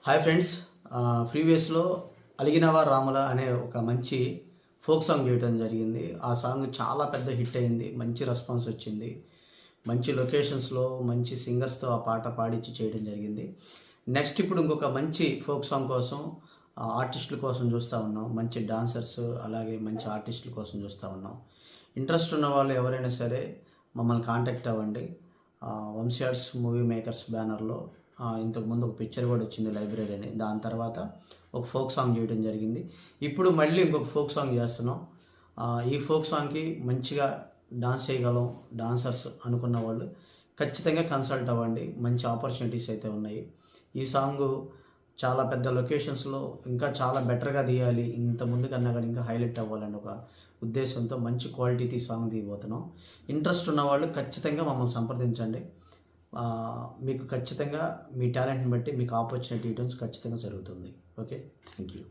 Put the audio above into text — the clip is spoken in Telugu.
Hi friends. ప్రీవియస్‌లో 'అలిగినవా రాముల' అనే ఒక మంచి ఫోక్ సాంగ్ చేయడం జరిగింది. ఆ సాంగ్ చాలా పెద్ద హిట్ అయింది. మంచి రెస్పాన్స్ వచ్చింది. మంచి లొకేషన్స్‌లో మంచి సింగర్స్‌తో ఆ పాట పాడించి చేయడం జరిగింది. నెక్స్ట్ ఇప్పుడు ఇంకొక మంచి ఫోక్ సాంగ్ కోసం ఆర్టిస్టుల కోసం చూస్తా ఉన్నాం. మంచి డాన్సర్స్ అలాగే మంచి ఆర్టిస్టుల కోసం చూస్తా ఉన్నాం. ఇంట్రెస్ట్ ఉన్న వాళ్ళు ఎవరైనా సరే మమ్మల్ని కాంటాక్ట్ అవ్వండి. వంశీ మూవీ మేకర్స్ బ్యానర్‌లో ఇంతకుముందు ఒక పిక్చర్ కూడా వచ్చింది, లైబ్రరీ అని. దాని తర్వాత ఒక ఫోక్ సాంగ్ చేయడం జరిగింది. ఇప్పుడు మళ్ళీ ఇంకొక ఫోక్ సాంగ్ చేస్తున్నాం. ఈ ఫోక్ సాంగ్‌కి మంచిగా డాన్స్ చేయగలం డాన్సర్స్ అనుకున్న వాళ్ళు ఖచ్చితంగా కన్సల్ట్ అవ్వండి. మంచి ఆపర్చునిటీస్ అయితే ఉన్నాయి. ఈ సాంగు చాలా పెద్ద లొకేషన్స్‌లో ఇంకా చాలా బెటర్‌గా తీయాలి. ఇంత ముందు కన్నా కూడా ఇంకా హైలైట్ అవ్వాలని ఒక ఉద్దేశంతో మంచి క్వాలిటీతో ఈ సాంగ్ తీయబోతున్నాం. ఇంట్రెస్ట్ ఉన్నవాళ్ళు ఖచ్చితంగా మమ్మల్ని సంప్రదించండి. మీకు ఖచ్చితంగా మీ టాలెంట్‌ని బట్టి మీకు ఆపర్చునిటీ ఇవ్వడం ఖచ్చితంగా జరుగుతుంది. ఓకే. Thank you.